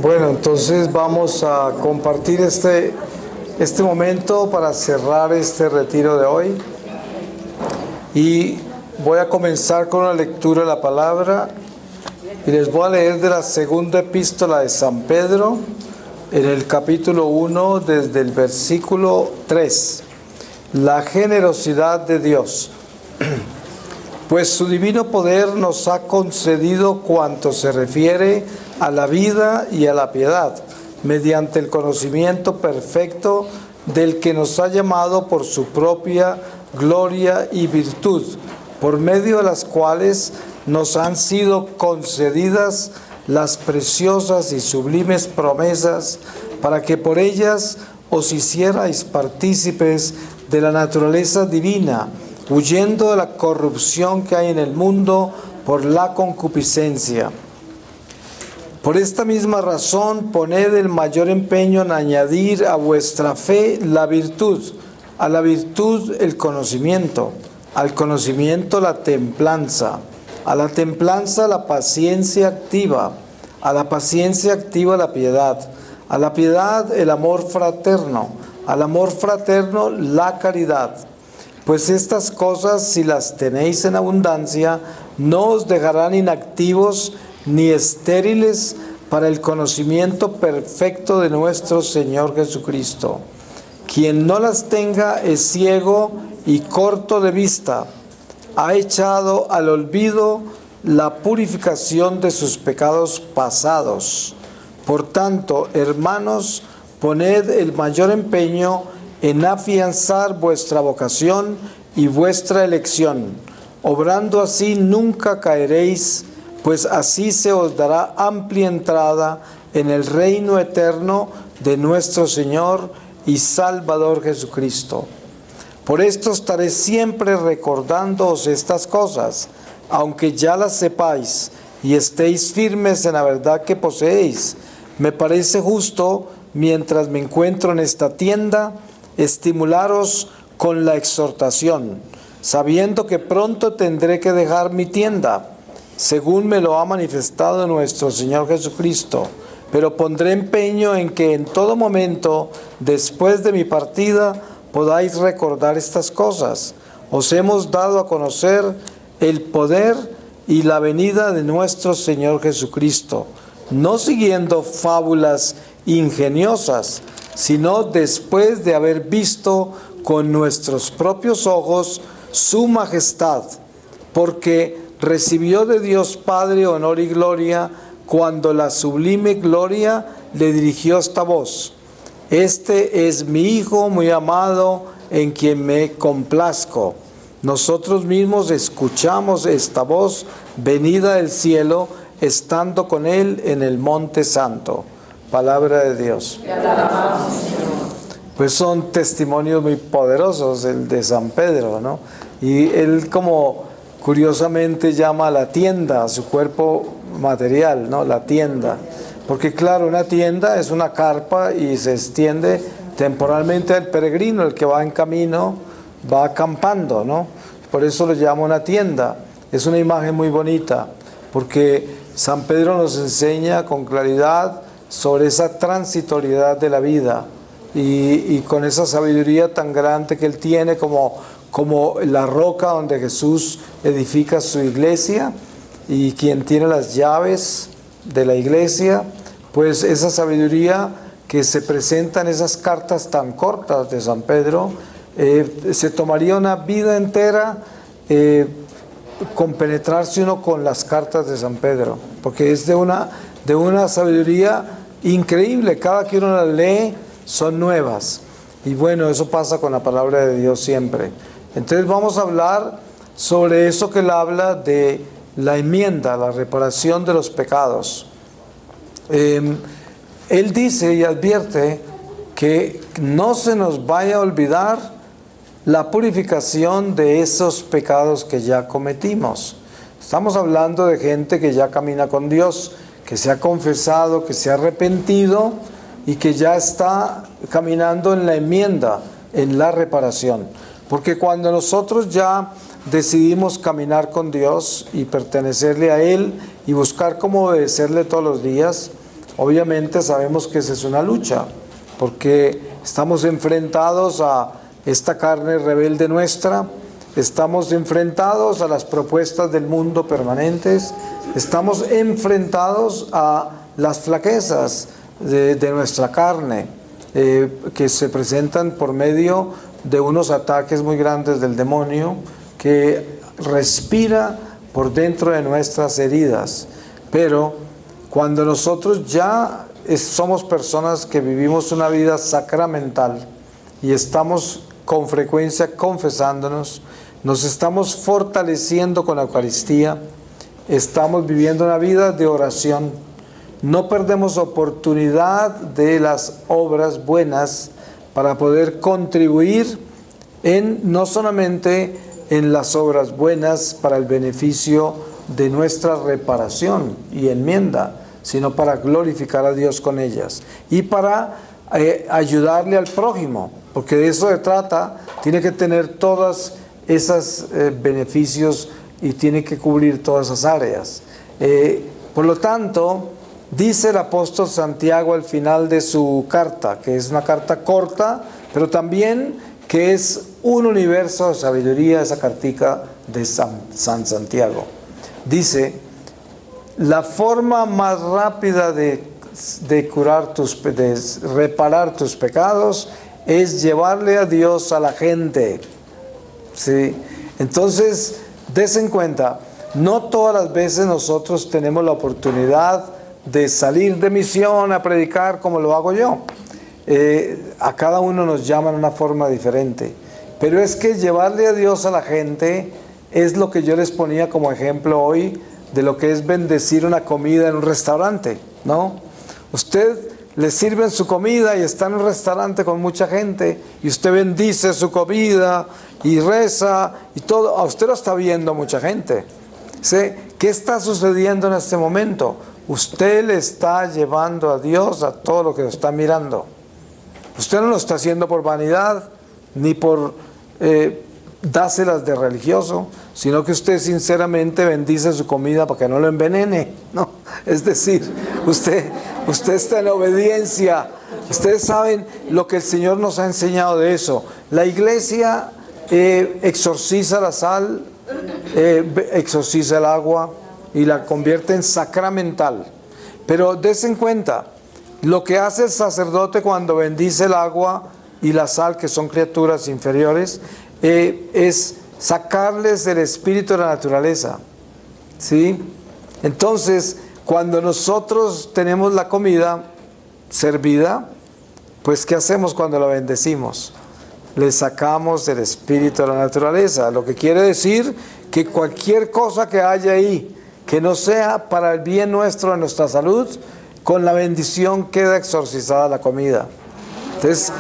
Bueno, entonces vamos a compartir este momento para cerrar este retiro de hoy. Y voy a comenzar con una lectura de la palabra. Y les voy a leer de la segunda epístola de San Pedro, en el capítulo 1, desde el versículo 3. La generosidad de Dios. Pues su divino poder nos ha concedido cuanto se refiere a la vida y a la piedad, mediante el conocimiento perfecto del que nos ha llamado por su propia gloria y virtud, por medio de las cuales nos han sido concedidas las preciosas y sublimes promesas, para que por ellas os hicierais partícipes de la naturaleza divina, huyendo de la corrupción que hay en el mundo por la concupiscencia. Por esta misma razón, poned el mayor empeño en añadir a vuestra fe la virtud, a la virtud el conocimiento, al conocimiento la templanza, a la templanza la paciencia activa, a la paciencia activa la piedad, a la piedad el amor fraterno, al amor fraterno la caridad. Pues estas cosas, si las tenéis en abundancia, no os dejarán inactivos ni estériles para el conocimiento perfecto de nuestro Señor Jesucristo. Quien no las tenga es ciego y corto de vista, ha echado al olvido la purificación de sus pecados pasados. Por tanto, hermanos, poned el mayor empeño en afianzar vuestra vocación y vuestra elección. Obrando así nunca caeréis, pues así se os dará amplia entrada en el reino eterno de nuestro Señor y Salvador Jesucristo. Por esto estaré siempre recordándoos estas cosas, aunque ya las sepáis y estéis firmes en la verdad que poseéis. Me parece justo, mientras me encuentro en esta tienda, estimularos con la exhortación, sabiendo que pronto tendré que dejar mi tienda, según me lo ha manifestado nuestro Señor Jesucristo. Pero pondré empeño en que en todo momento, después de mi partida, podáis recordar estas cosas. Os hemos dado a conocer el poder y la venida de nuestro Señor Jesucristo, no siguiendo fábulas ingeniosas, sino después de haber visto con nuestros propios ojos su majestad, porque recibió de Dios Padre honor y gloria cuando la sublime gloria le dirigió esta voz: Este es mi Hijo muy amado, en quien me complazco. Nosotros mismos escuchamos esta voz venida del cielo, estando con él en el monte santo. Palabra de Dios. Pues son testimonios muy poderosos el de San Pedro, ¿no? Y él, como curiosamente llama a la tienda, a su cuerpo material, ¿no? La tienda. Porque claro, una tienda es una carpa y se extiende temporalmente al peregrino, el que va en camino, va acampando, ¿no? Por eso lo llama una tienda. Es una imagen muy bonita, porque San Pedro nos enseña con claridad sobre esa transitoriedad de la vida y con esa sabiduría tan grande que él tiene como la roca donde Jesús edifica su iglesia y quien tiene las llaves de la iglesia, pues esa sabiduría que se presenta en esas cartas tan cortas de San Pedro, se tomaría una vida entera compenetrarse uno con las cartas de San Pedro, porque es de una sabiduría increíble. Cada que uno las lee son nuevas, y bueno, eso pasa con la palabra de Dios siempre. Entonces vamos a hablar sobre eso que él habla de la enmienda, la reparación de los pecados. Él dice y advierte que no se nos vaya a olvidar la purificación de esos pecados que ya cometimos. Estamos hablando de gente que ya camina con Dios, que se ha confesado, que se ha arrepentido y que ya está caminando en la enmienda, en la reparación. Porque cuando nosotros ya decidimos caminar con Dios y pertenecerle a Él y buscar cómo obedecerle todos los días, obviamente sabemos que esa es una lucha, porque estamos enfrentados a esta carne rebelde nuestra, estamos enfrentados a las propuestas del mundo permanentes, estamos enfrentados a las flaquezas de nuestra carne, que se presentan por medio de unos ataques muy grandes del demonio que respira por dentro de nuestras heridas. Pero cuando nosotros ya somos personas que vivimos una vida sacramental y estamos con frecuencia confesándonos, nos estamos fortaleciendo con la Eucaristía, estamos viviendo una vida de oración, no perdemos oportunidad de las obras buenas para poder contribuir no solamente en las obras buenas para el beneficio de nuestra reparación y enmienda, sino para glorificar a Dios con ellas y para ayudarle al prójimo, porque de eso se trata. Tiene que tener todos esos beneficios y tiene que cubrir todas esas áreas. Por lo tanto, dice el apóstol Santiago al final de su carta, que es una carta corta, pero también que es un universo de sabiduría, esa cartica de San Santiago. Dice: la forma más rápida de reparar tus pecados es llevarle a Dios a la gente. ¿Sí? Entonces, des en cuenta, no todas las veces nosotros tenemos la oportunidad de salir de misión a predicar como lo hago yo. A cada uno nos llaman de una forma diferente, pero es que llevarle a Dios a la gente es lo que yo les ponía como ejemplo hoy de lo que es bendecir una comida en un restaurante, ¿no? Usted le sirven su comida y está en un restaurante con mucha gente y usted bendice su comida y reza y todo. A usted lo está viendo mucha gente, ¿sí? ¿Qué está sucediendo en este momento? Usted le está llevando a Dios a todo lo que lo está mirando. Usted no lo está haciendo por vanidad ni por dárselas de religioso, sino que usted sinceramente bendice su comida para que no lo envenene, ¿no? Es decir, usted está en obediencia. Ustedes saben lo que el Señor nos ha enseñado de eso. La iglesia exorciza la sal, exorciza el agua y la convierte en sacramental. Pero des en cuenta, lo que hace el sacerdote cuando bendice el agua y la sal, que son criaturas inferiores, es sacarles el espíritu de la naturaleza, ¿sí? Entonces, cuando nosotros tenemos la comida servida, pues ¿qué hacemos cuando la bendecimos? Le sacamos el espíritu de la naturaleza, lo que quiere decir que cualquier cosa que haya ahí, que no sea para el bien nuestro, de nuestra salud, con la bendición queda exorcizada la comida. Entonces,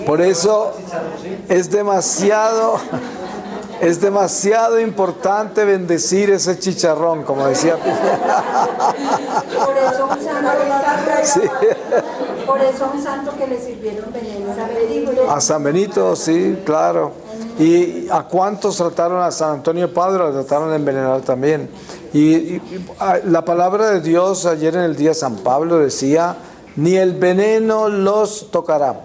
por eso es demasiado importante bendecir ese chicharrón, como decía. Por eso un santo, sí. Por eso un santo que le sirvieron veneno a San Benito, sí, claro. ¿Y a cuántos trataron? A San Antonio Padre lo trataron de envenenar también. Y la palabra de Dios ayer en el día de San Pablo decía: ni el veneno los tocará.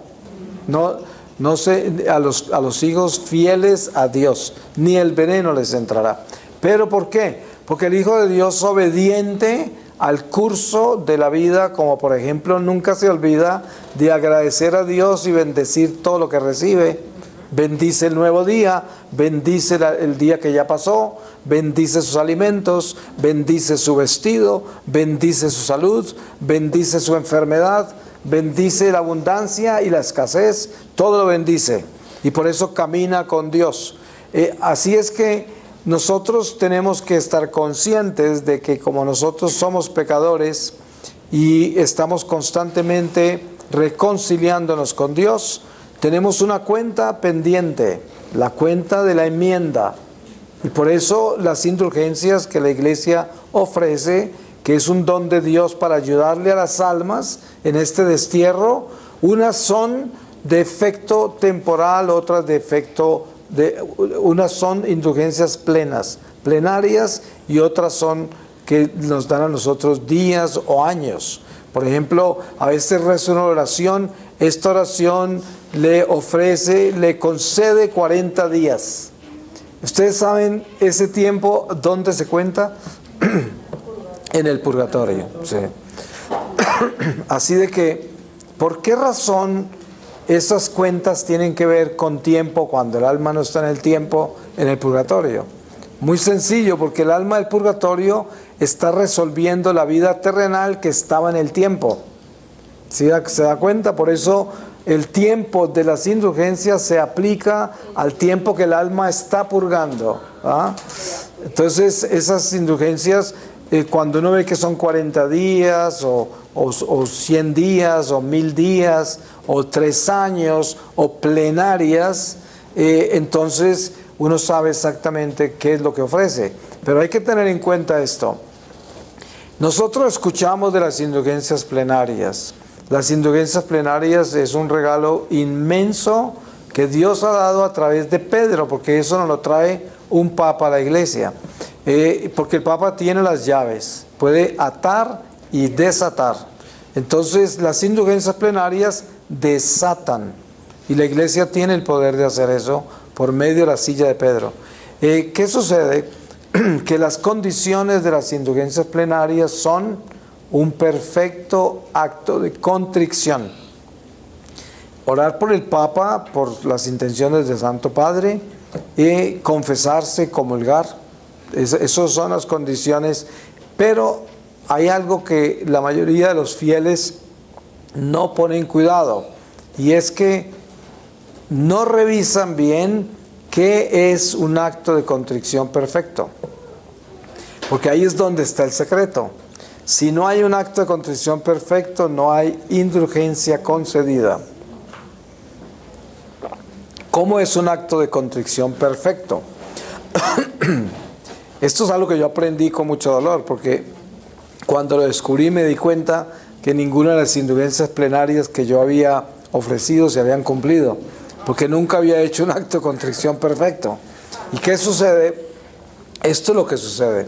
No sé, a los hijos fieles a Dios, ni el veneno les entrará. ¿Pero por qué? Porque el Hijo de Dios obediente al curso de la vida, como por ejemplo, nunca se olvida de agradecer a Dios y bendecir todo lo que recibe. Bendice el nuevo día, bendice el día que ya pasó, bendice sus alimentos, bendice su vestido, bendice su salud, bendice su enfermedad, bendice la abundancia y la escasez, todo lo bendice. Y por eso camina con Dios. Así es que nosotros tenemos que estar conscientes de que como nosotros somos pecadores y estamos constantemente reconciliándonos con Dios, tenemos una cuenta pendiente, la cuenta de la enmienda. Y por eso las indulgencias que la Iglesia ofrece, que es un don de Dios para ayudarle a las almas en este destierro, unas son de efecto temporal, otras de efecto unas son indulgencias plenarias, y otras son que nos dan a nosotros días o años. Por ejemplo, a veces rezo una oración, esta oración le concede 40 días. ¿Ustedes saben ese tiempo dónde se cuenta? En el purgatorio, sí. Así de que, ¿por qué razón esas cuentas tienen que ver con tiempo cuando el alma no está en el tiempo en el purgatorio? Muy sencillo, porque el alma del purgatorio está resolviendo la vida terrenal que estaba en el tiempo. ¿Sí se da cuenta? Por eso el tiempo de las indulgencias se aplica al tiempo que el alma está purgando. ¿Ah? Entonces, esas indulgencias, cuando uno ve que son 40 días, o 100 días, o 1000 días, o 3 años, o plenarias, entonces uno sabe exactamente qué es lo que ofrece. Pero hay que tener en cuenta esto. Nosotros escuchamos de las indulgencias plenarias. Las indulgencias plenarias es un regalo inmenso que Dios ha dado a través de Pedro, porque eso nos lo trae un papa a la iglesia. Porque el papa tiene las llaves, puede atar y desatar. Entonces las indulgencias plenarias desatan, y la iglesia tiene el poder de hacer eso por medio de la silla de Pedro. ¿Qué sucede? Que las condiciones de las indulgencias plenarias son un perfecto acto de contrición. Orar por el Papa, por las intenciones del Santo Padre, y confesarse, comulgar. Esas son las condiciones. Pero hay algo que la mayoría de los fieles no ponen cuidado, y es que no revisan bien qué es un acto de contrición perfecto. Porque ahí es donde está el secreto. Si no hay un acto de contrición perfecto, no hay indulgencia concedida. ¿Cómo es un acto de contrición perfecto? Esto es algo que yo aprendí con mucho dolor, porque cuando lo descubrí me di cuenta que ninguna de las indulgencias plenarias que yo había ofrecido se habían cumplido, porque nunca había hecho un acto de contrición perfecto. ¿Y qué sucede? Esto es lo que sucede.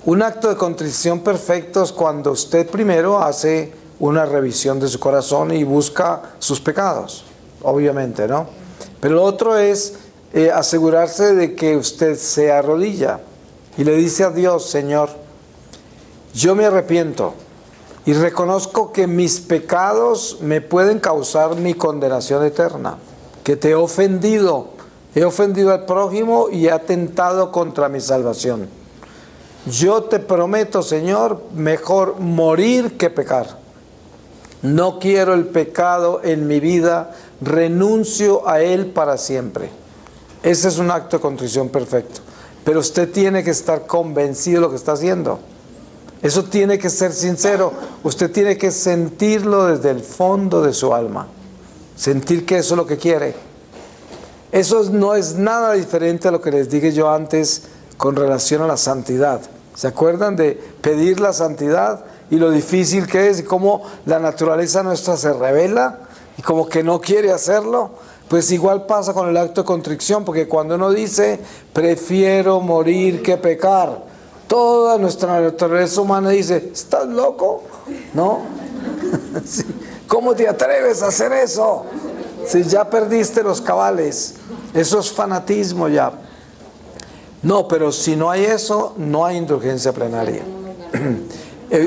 Un acto de contrición perfecto es cuando usted primero hace una revisión de su corazón y busca sus pecados, obviamente, ¿no? Pero lo otro es asegurarse de que usted se arrodilla y le dice a Dios: Señor, yo me arrepiento y reconozco que mis pecados me pueden causar mi condenación eterna, que te he ofendido al prójimo y he atentado contra mi salvación. Yo te prometo, Señor, mejor morir que pecar. No quiero el pecado en mi vida, renuncio a él para siempre. Ese es un acto de contrición perfecto. Pero usted tiene que estar convencido de lo que está haciendo. Eso tiene que ser sincero. Usted tiene que sentirlo desde el fondo de su alma. Sentir que eso es lo que quiere. Eso no es nada diferente a lo que les dije yo antes con relación a la santidad. ¿Se acuerdan de pedir la santidad y lo difícil que es y cómo la naturaleza nuestra se revela y como que no quiere hacerlo? Pues igual pasa con el acto de contrición, porque cuando uno dice prefiero morir que pecar, toda nuestra naturaleza humana dice: ¿estás loco? ¿No? Sí. ¿Cómo te atreves a hacer eso? Si ya perdiste los cabales. Eso es fanatismo ya. No, pero si no hay eso, no hay indulgencia plenaria.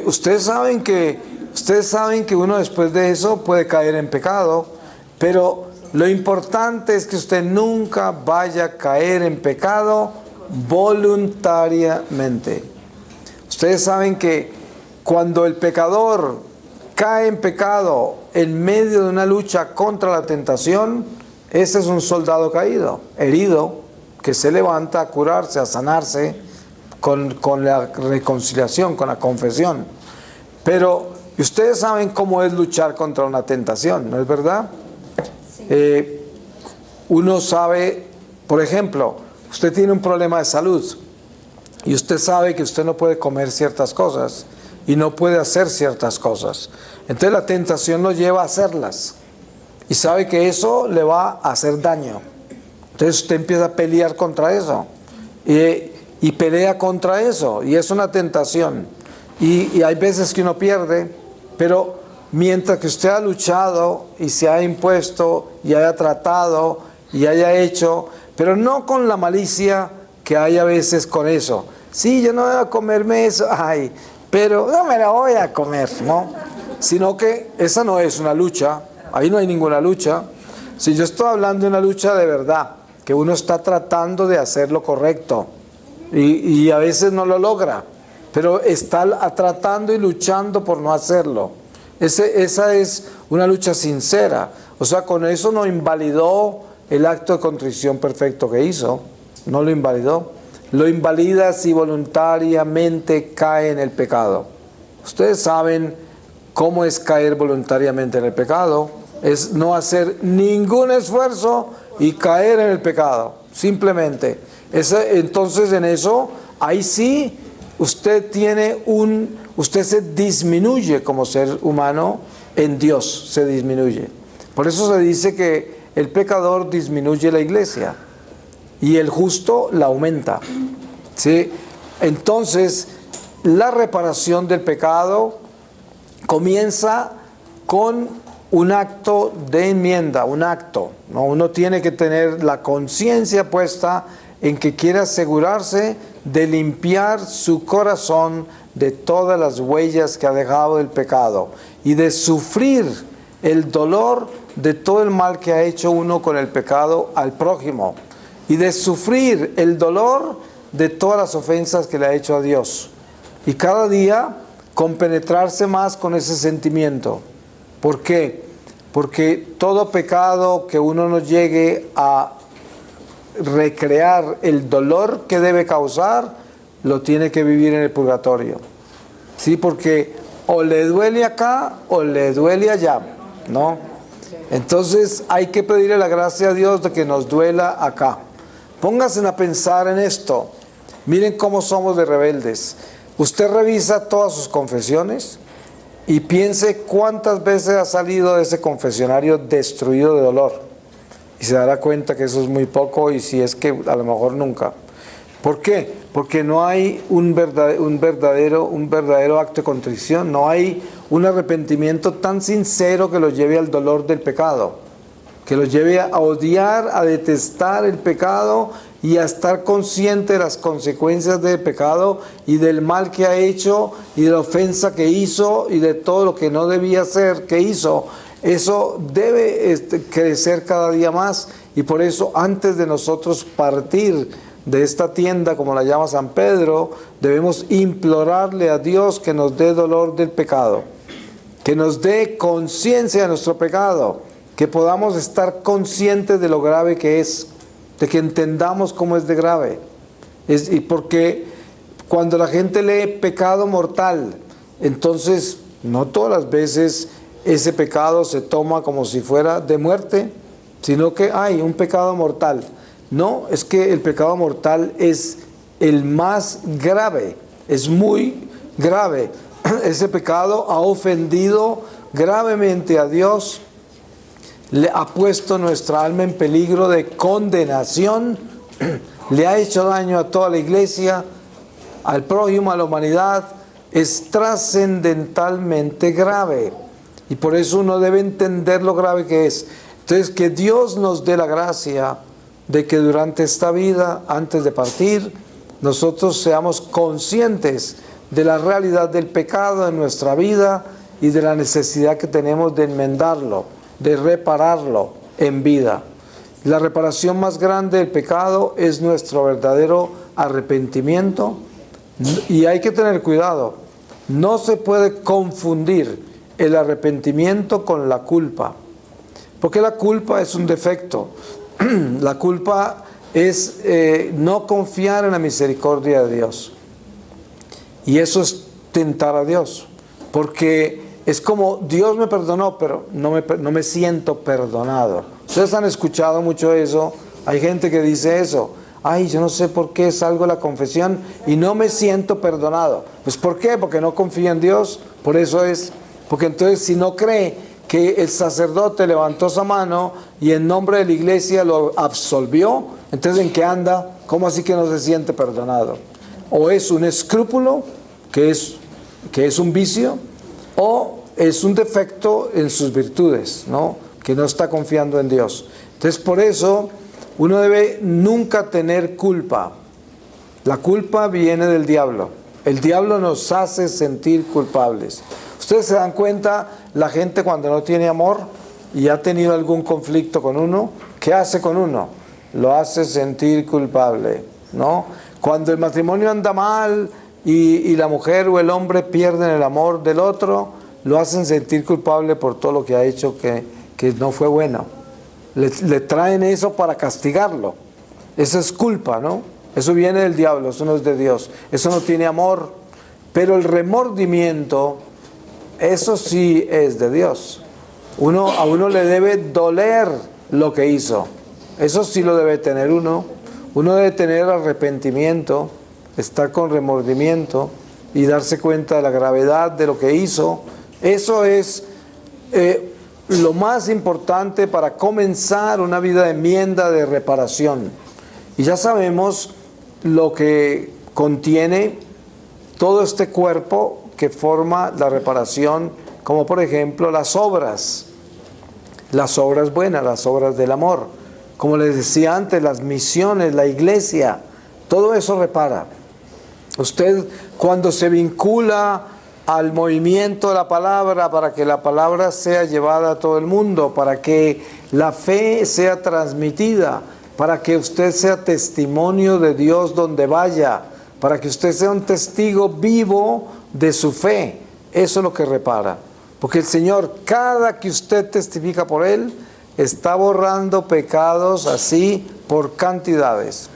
Ustedes saben que uno después de eso puede caer en pecado, pero lo importante es que usted nunca vaya a caer en pecado voluntariamente. Ustedes saben que cuando el pecador cae en pecado en medio de una lucha contra la tentación, ese es un soldado caído, herido, que se levanta a curarse, a sanarse con la reconciliación, con la confesión. Pero ustedes saben cómo es luchar contra una tentación, ¿no es verdad? Sí. Uno sabe, por ejemplo, usted tiene un problema de salud y usted sabe que usted no puede comer ciertas cosas y no puede hacer ciertas cosas. Entonces la tentación lo lleva a hacerlas y sabe que eso le va a hacer daño. Entonces usted empieza a pelear contra eso y pelea contra eso, y es una tentación. Y hay veces que uno pierde, Pero mientras que usted ha luchado y se ha impuesto y haya tratado y haya hecho, pero no con la malicia que hay a veces con eso. Sí, yo no voy a comerme eso, ay, pero no me la voy a comer, ¿no? Sino que esa no es una lucha, ahí no hay ninguna lucha. Si yo estoy hablando de una lucha de verdad, que uno está tratando de hacer lo correcto y a veces no lo logra, pero está tratando y luchando por no hacerlo. Esa es una lucha sincera. O sea, con eso no invalidó el acto de contrición perfecto que hizo, no lo invalidó. Lo invalida si voluntariamente cae en el pecado. Ustedes saben cómo es caer voluntariamente en el pecado. Es no hacer ningún esfuerzo y caer en el pecado, simplemente. Entonces en eso, ahí sí, usted se disminuye como ser humano en Dios, se disminuye. Por eso se dice que el pecador disminuye la iglesia y el justo la aumenta, ¿sí? Entonces, la reparación del pecado comienza con un acto de enmienda, un acto, ¿no? Uno tiene que tener la conciencia puesta en que quiere asegurarse de limpiar su corazón de todas las huellas que ha dejado el pecado y de sufrir el dolor de todo el mal que ha hecho uno con el pecado al prójimo y de sufrir el dolor de todas las ofensas que le ha hecho a Dios. Y cada día compenetrarse más con ese sentimiento. ¿Por qué? Porque todo pecado que uno no llegue a recrear el dolor que debe causar, lo tiene que vivir en el purgatorio. ¿Sí? Porque o le duele acá o le duele allá, ¿no? Entonces hay que pedirle la gracia a Dios de que nos duela acá. Pónganse a pensar en esto. Miren cómo somos de rebeldes. Usted revisa todas sus confesiones y piense cuántas veces ha salido de ese confesionario destruido de dolor. Y se dará cuenta que eso es muy poco, y si es que a lo mejor nunca. ¿Por qué? Porque no hay un verdadero acto de contrición, no hay un arrepentimiento tan sincero que lo lleve al dolor del pecado, que lo lleve a odiar, a detestar el pecado y a estar consciente de las consecuencias del pecado y del mal que ha hecho y de la ofensa que hizo y de todo lo que no debía hacer que hizo. Eso debe crecer cada día más, y por eso antes de nosotros partir de esta tienda, como la llama San Pedro, debemos implorarle a Dios que nos dé dolor del pecado, que nos dé conciencia de nuestro pecado, que podamos estar conscientes de lo grave que es, de que entendamos cómo es de grave. Y porque cuando la gente lee pecado mortal, entonces no todas las veces ese pecado se toma como si fuera de muerte, sino que hay un pecado mortal. No, es que el pecado mortal es el más grave, es muy grave. Ese pecado ha ofendido gravemente a Dios, le ha puesto nuestra alma en peligro de condenación, le ha hecho daño a toda la iglesia, al prójimo, a la humanidad. Es trascendentalmente grave, y por eso uno debe entender lo grave que es. Entonces, que Dios nos dé la gracia de que durante esta vida, antes de partir, nosotros seamos conscientes de la realidad del pecado en nuestra vida y de la necesidad que tenemos de enmendarlo, de repararlo en vida. La reparación más grande del pecado es nuestro verdadero arrepentimiento, y hay que tener cuidado. No se puede confundir el arrepentimiento con la culpa, porque la culpa es un defecto. La culpa es no confiar en la misericordia de Dios, y eso es tentar a Dios, porque es como Dios me perdonó, pero no me siento perdonado. Ustedes han escuchado mucho eso. Hay gente que dice eso: ay, yo no sé por qué salgo de la confesión y no me siento perdonado. Pues ¿por qué? Porque no confía en Dios. Por eso es, porque entonces si no cree que el sacerdote levantó esa mano y en nombre de la iglesia lo absolvió, entonces ¿en qué anda? ¿Cómo así que no se siente perdonado? O es un escrúpulo, que es un vicio, o es un defecto en sus virtudes, ¿no? Que no está confiando en Dios. Entonces, por eso, uno debe nunca tener culpa. La culpa viene del diablo. El diablo nos hace sentir culpables. Ustedes se dan cuenta, la gente cuando no tiene amor y ha tenido algún conflicto con uno, ¿qué hace con uno? Lo hace sentir culpable, ¿no? Cuando el matrimonio anda mal y la mujer o el hombre pierden el amor del otro, lo hacen sentir culpable por todo lo que ha hecho que no fue bueno. Le traen eso para castigarlo. Eso es culpa, ¿no? Eso viene del diablo, eso no es de Dios. Eso no tiene amor. Pero el remordimiento, eso sí es de Dios. A uno le debe doler lo que hizo. Eso sí lo debe tener uno. Uno debe tener arrepentimiento, estar con remordimiento y darse cuenta de la gravedad de lo que hizo. Eso es lo más importante para comenzar una vida de enmienda, de reparación. Y ya sabemos lo que contiene todo este cuerpo que forma la reparación, como por ejemplo las obras buenas, las obras del amor. Como les decía antes, las misiones, la iglesia, todo eso repara. Usted cuando se vincula al movimiento de la palabra, para que la palabra sea llevada a todo el mundo, para que la fe sea transmitida, para que usted sea testimonio de Dios donde vaya, para que usted sea un testigo vivo de su fe. Eso es lo que repara. Porque el Señor, cada que usted testifica por Él, está borrando pecados así por cantidades.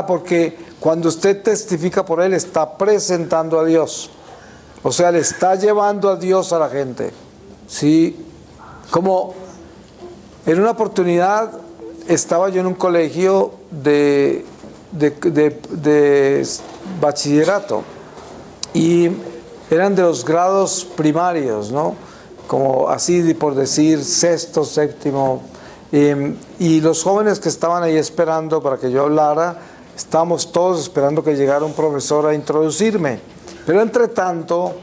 Porque cuando usted testifica por Él, está presentando a Dios. O sea, le está llevando a Dios a la gente. Sí, como en una oportunidad estaba yo en un colegio de bachillerato y eran de los grados primarios, ¿no? Como así por decir sexto, séptimo, y los jóvenes que estaban ahí esperando para que yo hablara, estábamos todos esperando que llegara un profesor a introducirme, pero entre tanto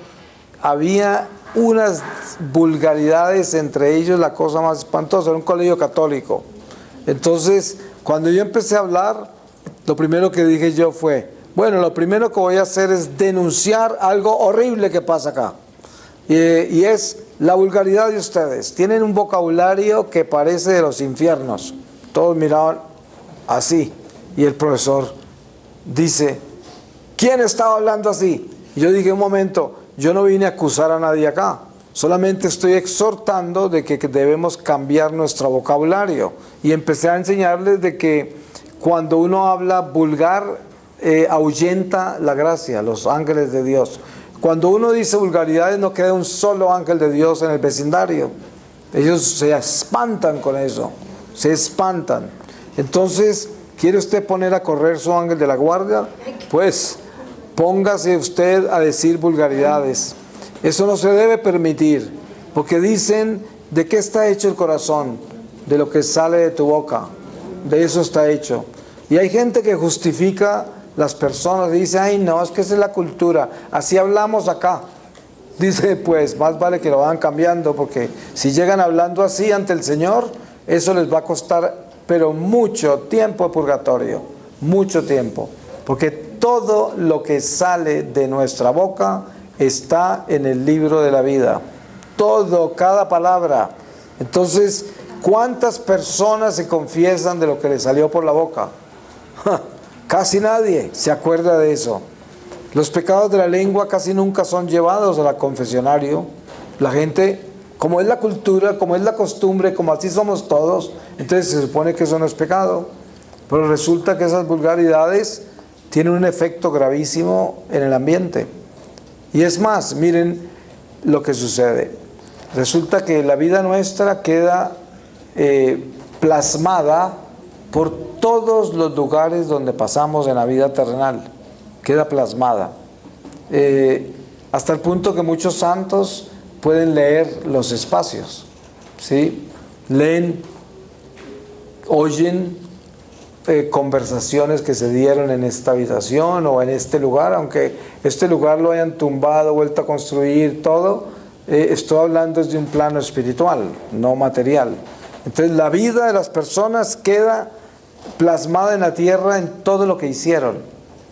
había unas vulgaridades, entre ellos la cosa más espantosa, era un colegio católico. Entonces, cuando yo empecé a hablar, lo primero que dije yo fue, bueno, lo primero que voy a hacer es denunciar algo horrible que pasa acá. Y es la vulgaridad de ustedes. Tienen un vocabulario que parece de los infiernos. Todos miraban así. Y el profesor dice, ¿quién estaba hablando así? Y yo dije, un momento, yo no vine a acusar a nadie acá. Solamente estoy exhortando de que debemos cambiar nuestro vocabulario. Y empecé a enseñarles de que cuando uno habla vulgar, ahuyenta la gracia, los ángeles de Dios. Cuando uno dice vulgaridades, no queda un solo ángel de Dios en el vecindario. Ellos se espantan con eso, se espantan. Entonces, ¿quiere usted poner a correr su ángel de la guardia? Pues, póngase usted a decir vulgaridades. Eso no se debe permitir, porque dicen, ¿de qué está hecho el corazón? De lo que sale de tu boca, de eso está hecho. Y hay gente que justifica las personas, dice, ay no, es que esa es la cultura, así hablamos acá. Dice, pues más vale que lo vayan cambiando, porque si llegan hablando así ante el Señor, eso les va a costar, pero mucho tiempo de purgatorio, mucho tiempo, porque todo lo que sale de nuestra boca está en el libro de la vida, todo, cada palabra. Entonces, ¿cuántas personas se confiesan de lo que les salió por la boca? Casi nadie se acuerda de eso. Los pecados de la lengua casi nunca son llevados al confesionario. La gente, como es la cultura, como es la costumbre, como así somos todos, entonces se supone que eso no es pecado. Pero resulta que esas vulgaridades tienen un efecto gravísimo en el ambiente. Y es más, miren lo que sucede. Resulta que la vida nuestra queda plasmada por todos los lugares donde pasamos en la vida terrenal. Queda plasmada. Hasta el punto que muchos santos pueden leer los espacios. ¿Sí? Leen, oyen conversaciones que se dieron en esta habitación o en este lugar, aunque este lugar lo hayan tumbado, vuelto a construir, todo, estoy hablando desde un plano espiritual, no material. Entonces la vida de las personas queda plasmada en la tierra en todo lo que hicieron,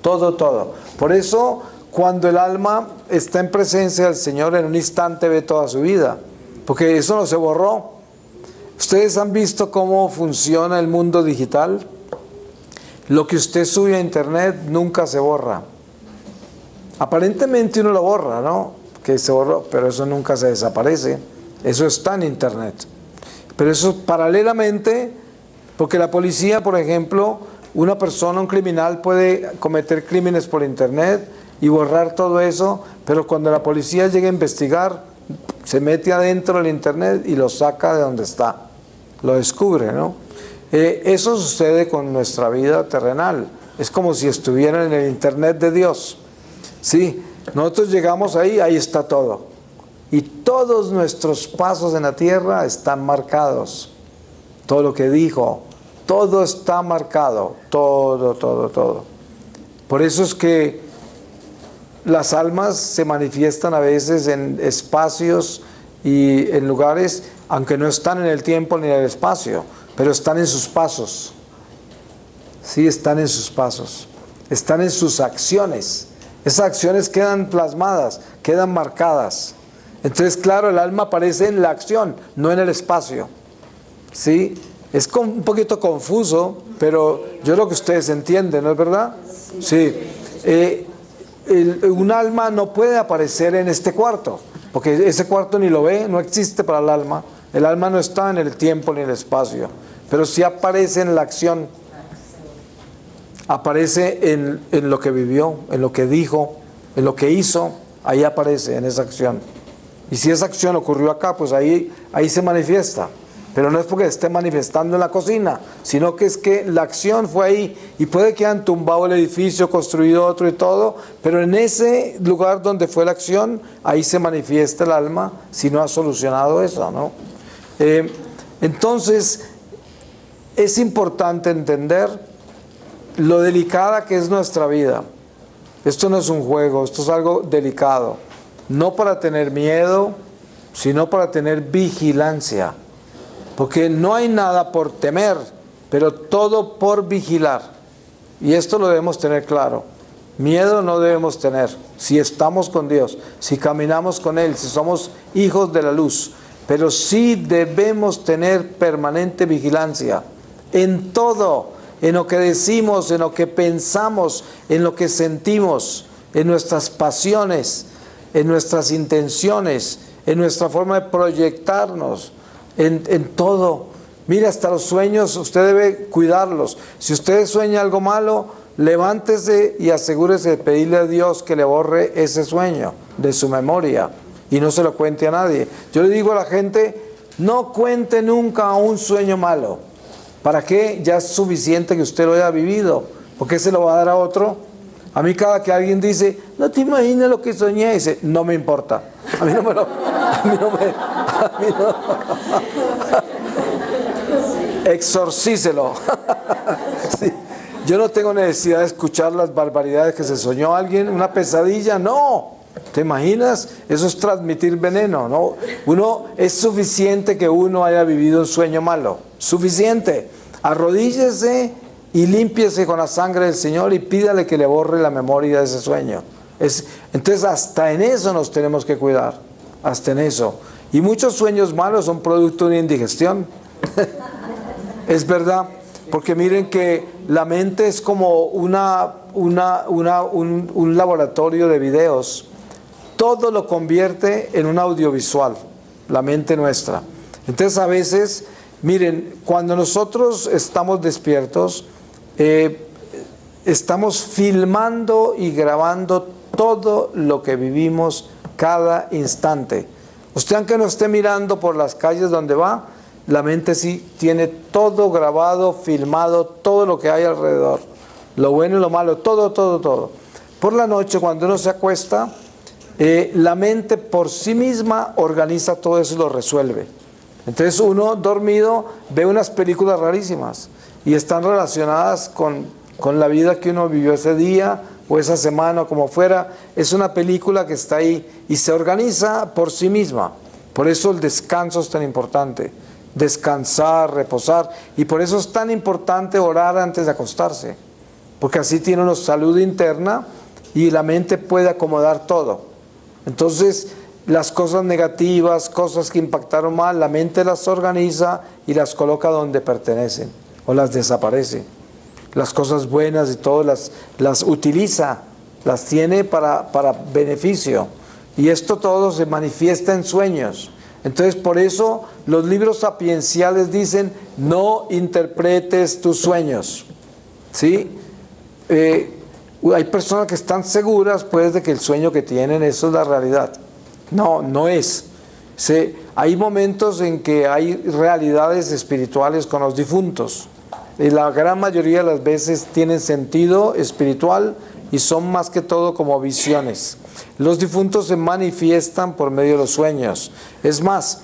todo. Por eso cuando el alma está en presencia del Señor, en un instante ve toda su vida, porque eso no se borró. ¿Ustedes han visto cómo funciona el mundo digital? Lo que usted sube a internet nunca se borra. Aparentemente uno lo borra, ¿no? Que se borró, pero eso nunca se desaparece. Eso está en internet. Pero eso paralelamente, porque la policía, por ejemplo, una persona, un criminal puede cometer crímenes por internet y borrar todo eso, pero cuando la policía llega a investigar, se mete adentro del internet y lo saca de donde está, lo descubre, ¿no? Eso sucede con nuestra vida terrenal, es como si estuviera en el internet de Dios, ¿sí? Nosotros llegamos ahí, ahí está todo, y todos nuestros pasos en la tierra están marcados, todo lo que dijo, todo está marcado, todo. Por eso es que las almas se manifiestan a veces en espacios y en lugares, aunque no están en el tiempo ni en el espacio, pero están en sus pasos. Sí, están en sus pasos. Están en sus acciones. Esas acciones quedan plasmadas, quedan marcadas. Entonces, claro, el alma aparece en la acción, no en el espacio. ¿Sí? Es un poquito confuso, pero yo creo que ustedes entienden, ¿no es verdad? Sí. Un alma no puede aparecer en este cuarto, porque ese cuarto ni lo ve, no existe para el alma. El alma no está en el tiempo ni en el espacio, pero sí aparece en la acción. Aparece en lo que vivió, en lo que dijo, en lo que hizo, ahí aparece en esa acción. Y si esa acción ocurrió acá, pues ahí se manifiesta. Pero no es porque esté manifestando en la cocina, sino que es que la acción fue ahí. Y puede que hayan tumbado el edificio, construido otro y todo, pero en ese lugar donde fue la acción, ahí se manifiesta el alma, si no ha solucionado eso, ¿no? Entonces, es importante entender lo delicada que es nuestra vida. Esto no es un juego, esto es algo delicado. No para tener miedo, sino para tener vigilancia. Porque no hay nada por temer, pero todo por vigilar. Y esto lo debemos tener claro. Miedo no debemos tener si estamos con Dios, si caminamos con Él, si somos hijos de la luz. Pero sí debemos tener permanente vigilancia en todo, en lo que decimos, en lo que pensamos, en lo que sentimos, en nuestras pasiones, en nuestras intenciones, en nuestra forma de proyectarnos. En todo. Mire, hasta los sueños usted debe cuidarlos. Si usted sueña algo malo, levántese y asegúrese de pedirle a Dios que le borre ese sueño de su memoria y no se lo cuente a nadie. Yo le digo a la gente, no cuente nunca un sueño malo. ¿Para qué? Ya es suficiente que usted lo haya vivido. ¿Por qué se lo va a dar a otro? A mí cada que alguien dice, no te imaginas lo que soñé, dice, no me importa. A mí no me lo... Exorcícelo. Sí. Yo no tengo necesidad de escuchar las barbaridades que se soñó alguien, una pesadilla, no. ¿Te imaginas? Eso es transmitir veneno, ¿no? Es suficiente que uno haya vivido un sueño malo, suficiente. Arrodíllese y límpiese con la sangre del Señor y pídale que le borre la memoria de ese sueño. Entonces hasta en eso nos tenemos que cuidar, hasta en eso. Y muchos sueños malos son producto de una indigestión. Es verdad, porque miren que la mente es como un laboratorio de videos. Todo lo convierte en un audiovisual, la mente nuestra. Entonces a veces, miren, cuando nosotros estamos despiertos, estamos filmando y grabando todo lo que vivimos cada instante. Usted, aunque no esté mirando por las calles donde va, la mente sí tiene todo grabado, filmado, todo lo que hay alrededor, lo bueno y lo malo, todo. Por la noche, cuando uno se acuesta, la mente por sí misma organiza todo eso y lo resuelve. Entonces uno dormido ve unas películas rarísimas y están relacionadas con la vida que uno vivió ese día, o esa semana o como fuera, es una película que está ahí y se organiza por sí misma. Por eso el descanso es tan importante, descansar, reposar, y por eso es tan importante orar antes de acostarse, porque así tiene uno salud interna y la mente puede acomodar todo. Entonces, las cosas negativas, cosas que impactaron mal, la mente las organiza y las coloca donde pertenecen o las desaparece. Las cosas buenas y todo las utiliza, las tiene para beneficio. Y esto todo se manifiesta en sueños. Entonces, por eso los libros sapienciales dicen, no interpretes tus sueños. ¿Sí? Hay personas que están seguras, pues, de que el sueño que tienen, eso es la realidad. No, no es. Hay momentos en que hay realidades espirituales con los difuntos. Y la gran mayoría de las veces tienen sentido espiritual y son más que todo como visiones. Los difuntos se manifiestan por medio de los sueños. Es más,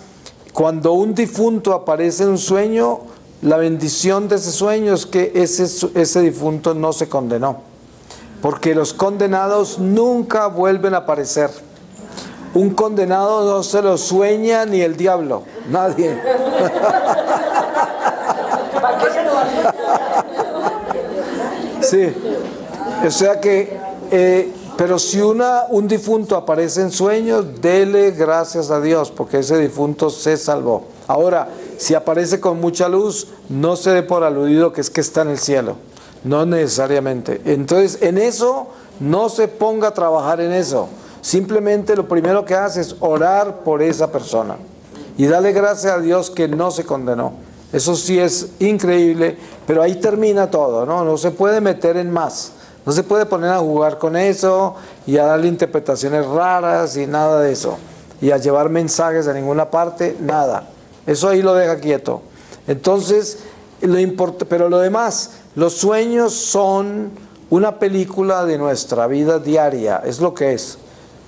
cuando un difunto aparece en un sueño, la bendición de ese sueño es que ese difunto no se condenó. Porque los condenados nunca vuelven a aparecer. Un condenado no se lo sueña ni el diablo, nadie. Sí, o sea que, pero si un difunto aparece en sueños, dele gracias a Dios, porque ese difunto se salvó. Ahora, si aparece con mucha luz, no se dé por aludido que es que está en el cielo, no necesariamente. Entonces, en eso, no se ponga a trabajar en eso. Simplemente lo primero que hace es orar por esa persona y darle gracias a Dios que no se condenó. Eso sí es increíble, pero ahí termina todo, ¿no? No se puede meter en más, no se puede poner a jugar con eso y a darle interpretaciones raras y nada de eso, y a llevar mensajes a ninguna parte, nada. Eso ahí lo deja quieto. Entonces, pero lo demás, los sueños son una película de nuestra vida diaria, es lo que es.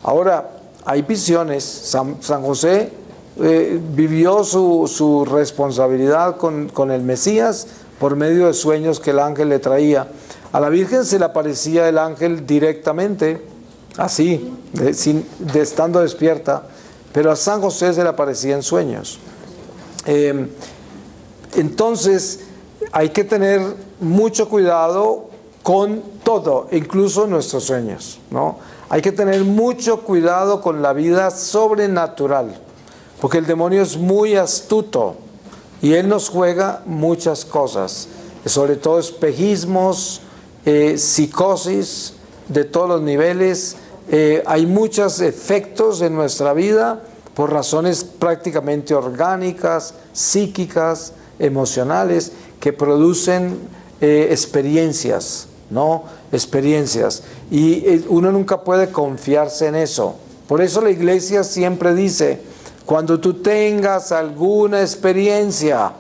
Ahora, hay visiones. San José vivió su responsabilidad con el Mesías por medio de sueños que el ángel le traía. A la Virgen se le aparecía el ángel directamente, así, estando despierta, pero a San José se le aparecía en sueños. Entonces, hay que tener mucho cuidado con todo, incluso nuestros sueños, ¿no? Hay que tener mucho cuidado con la vida sobrenatural, porque el demonio es muy astuto y él nos juega muchas cosas, sobre todo espejismos, psicosis de todos los niveles. Hay muchos efectos en nuestra vida por razones prácticamente orgánicas, psíquicas, emocionales, que producen experiencias, ¿no? Experiencias. Y uno nunca puede confiarse en eso. Por eso la iglesia siempre dice, cuando tú tengas alguna experiencia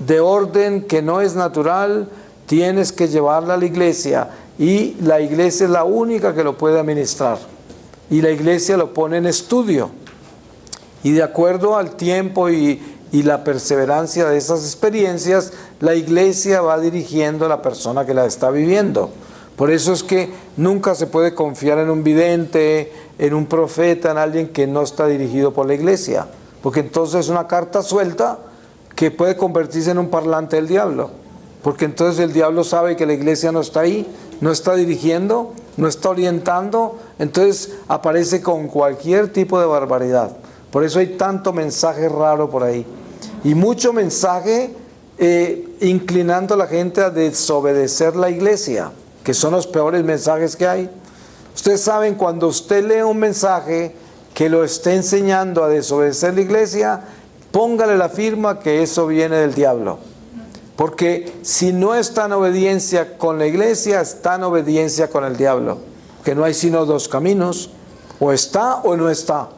de orden que no es natural, tienes que llevarla a la iglesia. Y la iglesia es la única que lo puede administrar. Y la iglesia lo pone en estudio. Y de acuerdo al tiempo y la perseverancia de esas experiencias, la iglesia va dirigiendo a la persona que la está viviendo. Por eso es que nunca se puede confiar en un vidente, en un profeta, en alguien que no está dirigido por la iglesia. Porque entonces es una carta suelta que puede convertirse en un parlante del diablo. Porque entonces el diablo sabe que la iglesia no está ahí, no está dirigiendo, no está orientando, entonces aparece con cualquier tipo de barbaridad. Por eso hay tanto mensaje raro por ahí. Y mucho mensaje inclinando a la gente a desobedecer la iglesia, que son los peores mensajes que hay. Ustedes saben, cuando usted lee un mensaje que lo esté enseñando a desobedecer la iglesia, póngale la firma que eso viene del diablo. Porque si no está en obediencia con la iglesia, está en obediencia con el diablo. Que no hay sino dos caminos, o está o no está.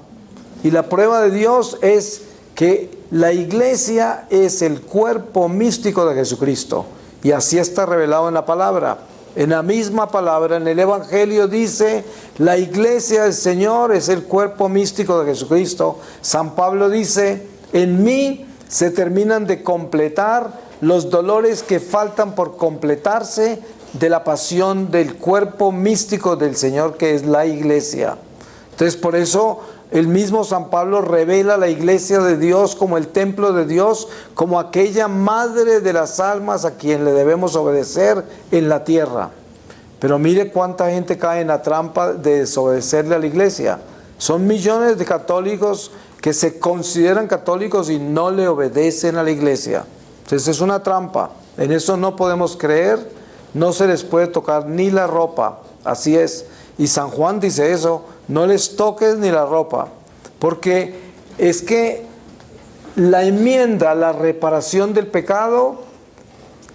Y la prueba de Dios es que la iglesia es el cuerpo místico de Jesucristo. Y así está revelado en la palabra. En la misma palabra, en el Evangelio dice, la iglesia del Señor es el cuerpo místico de Jesucristo. San Pablo dice, en mí se terminan de completar los dolores que faltan por completarse de la pasión del cuerpo místico del Señor, que es la iglesia. Entonces, por eso el mismo San Pablo revela la iglesia de Dios como el templo de Dios, como aquella madre de las almas a quien le debemos obedecer en la tierra. Pero mire cuánta gente cae en la trampa de desobedecerle a la iglesia. Son millones de católicos que se consideran católicos y no le obedecen a la iglesia. Entonces es una trampa. En eso no podemos creer, no se les puede tocar ni la ropa. Así es. Y San Juan dice eso, no les toques ni la ropa. Porque es que la enmienda, la reparación del pecado,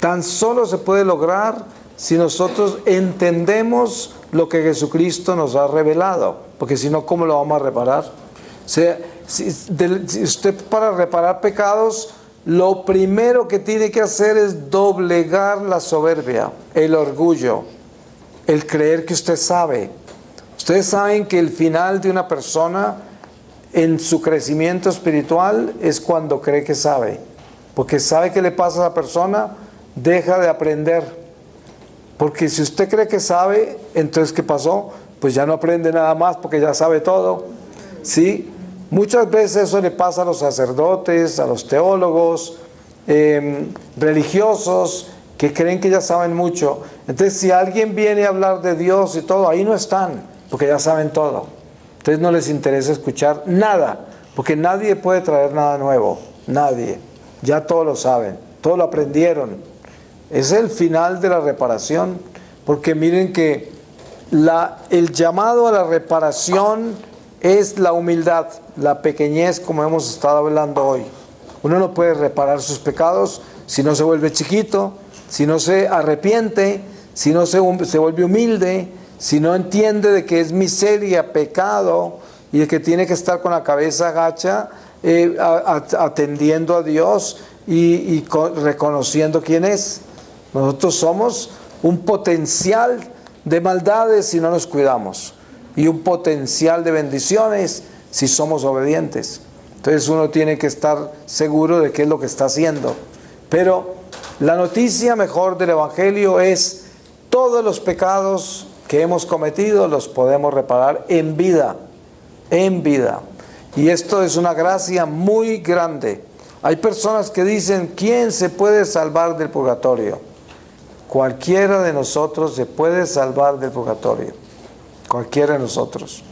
tan solo se puede lograr si nosotros entendemos lo que Jesucristo nos ha revelado. Porque si no, ¿cómo lo vamos a reparar? O sea, si usted para reparar pecados, lo primero que tiene que hacer es doblegar la soberbia, el orgullo, el creer que usted sabe. Ustedes saben que el final de una persona en su crecimiento espiritual es cuando cree que sabe. Porque sabe qué le pasa a la persona, deja de aprender. Porque si usted cree que sabe, entonces ¿qué pasó? Pues ya no aprende nada más porque ya sabe todo. ¿Sí? Muchas veces eso le pasa a los sacerdotes, a los teólogos, religiosos, que creen que ya saben mucho. Entonces, si alguien viene a hablar de Dios y todo, ahí no están, porque ya saben todo. Entonces no les interesa escuchar nada, porque nadie puede traer nada nuevo, nadie. Ya todos lo saben, todos lo aprendieron. Es el final de la reparación, porque miren que el llamado a la reparación es la humildad, la pequeñez, como hemos estado hablando hoy. Uno no puede reparar sus pecados si no se vuelve chiquito, si no se arrepiente, si no se vuelve humilde, si no entiende de que es miseria, pecado, y de que tiene que estar con la cabeza agacha, atendiendo a Dios y reconociendo quién es. Nosotros somos un potencial de maldades si no nos cuidamos, y un potencial de bendiciones si somos obedientes. Entonces uno tiene que estar seguro de qué es lo que está haciendo. Pero la noticia mejor del Evangelio es: todos los pecados que hemos cometido los podemos reparar en vida, en vida. Y esto es una gracia muy grande. Hay personas que dicen: ¿quién se puede salvar del purgatorio? Cualquiera de nosotros se puede salvar del purgatorio. Cualquiera de nosotros.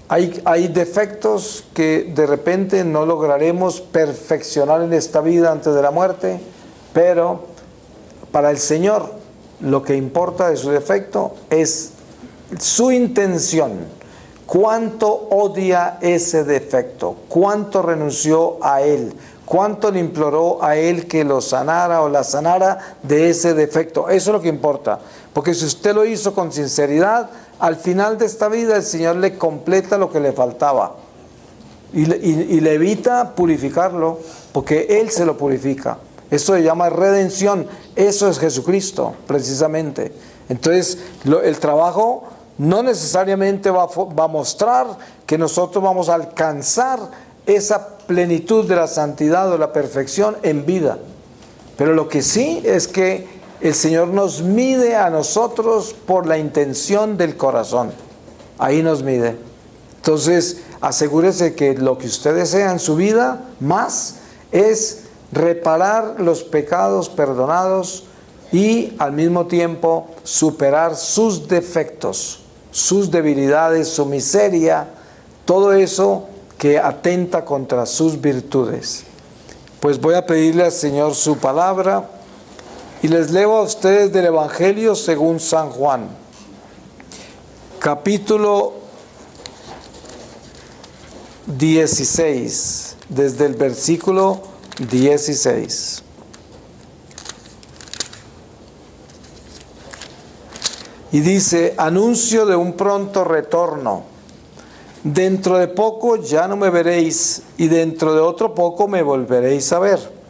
Hay defectos que de repente no lograremos perfeccionar en esta vida antes de la muerte, pero para el Señor lo que importa de su defecto es su intención. Cuánto odia ese defecto, cuánto renunció a él, cuánto le imploró a él que lo sanara o la sanara de ese defecto. Eso es lo que importa. Porque si usted lo hizo con sinceridad, al final de esta vida el Señor le completa lo que le faltaba y le evita purificarlo, porque Él se lo purifica. Eso se llama redención. Eso es Jesucristo, precisamente. Entonces, el trabajo no necesariamente va a mostrar que nosotros vamos a alcanzar esa plenitud de la santidad o la perfección en vida. Pero lo que sí es que el Señor nos mide a nosotros por la intención del corazón. Ahí nos mide. Entonces, asegúrese que lo que usted desea en su vida más es reparar los pecados perdonados y al mismo tiempo superar sus defectos, sus debilidades, su miseria, todo eso que atenta contra sus virtudes. Pues voy a pedirle al Señor su palabra. Y les leo a ustedes del Evangelio según San Juan, capítulo 16, desde el versículo 16. Y dice: anuncio de un pronto retorno. Dentro de poco ya no me veréis, y dentro de otro poco me volveréis a ver.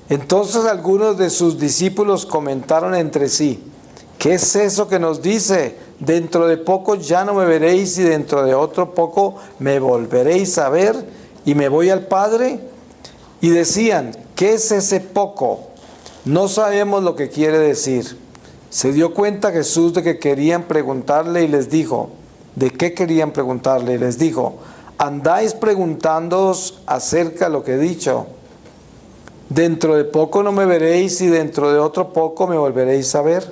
Entonces algunos de sus discípulos comentaron entre sí: ¿qué es eso que nos dice? Dentro de poco ya no me veréis y dentro de otro poco me volveréis a ver y me voy al Padre. Y decían: ¿qué es ese poco? No sabemos lo que quiere decir. Se dio cuenta Jesús de que querían preguntarle y les dijo, ¿de qué querían preguntarle? Y les dijo, andáis preguntándoos acerca de lo que he dicho. Dentro de poco no me veréis y dentro de otro poco me volveréis a ver.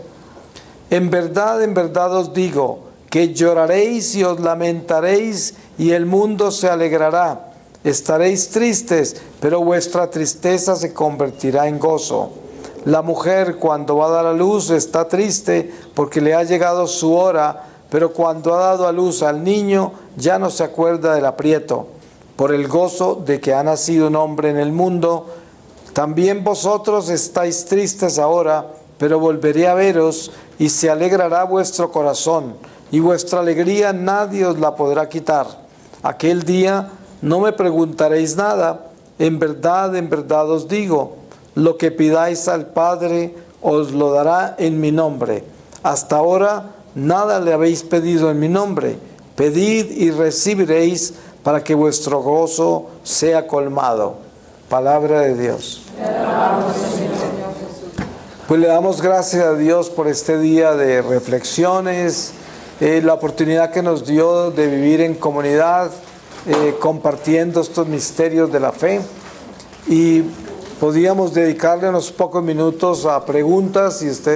En verdad os digo que lloraréis y os lamentaréis y el mundo se alegrará. Estaréis tristes, pero vuestra tristeza se convertirá en gozo. La mujer cuando va a dar a luz está triste porque le ha llegado su hora, pero cuando ha dado a luz al niño ya no se acuerda del aprieto, por el gozo de que ha nacido un hombre en el mundo. También vosotros estáis tristes ahora, pero volveré a veros y se alegrará vuestro corazón, y vuestra alegría nadie os la podrá quitar. Aquel día no me preguntaréis nada. En verdad os digo, lo que pidáis al Padre os lo dará en mi nombre. Hasta ahora nada le habéis pedido en mi nombre. Pedid y recibiréis para que vuestro gozo sea colmado. Palabra de Dios. Pues le damos gracias a Dios por este día de reflexiones, la oportunidad que nos dio de vivir en comunidad, compartiendo estos misterios de la fe, y podíamos dedicarle unos pocos minutos a preguntas si usted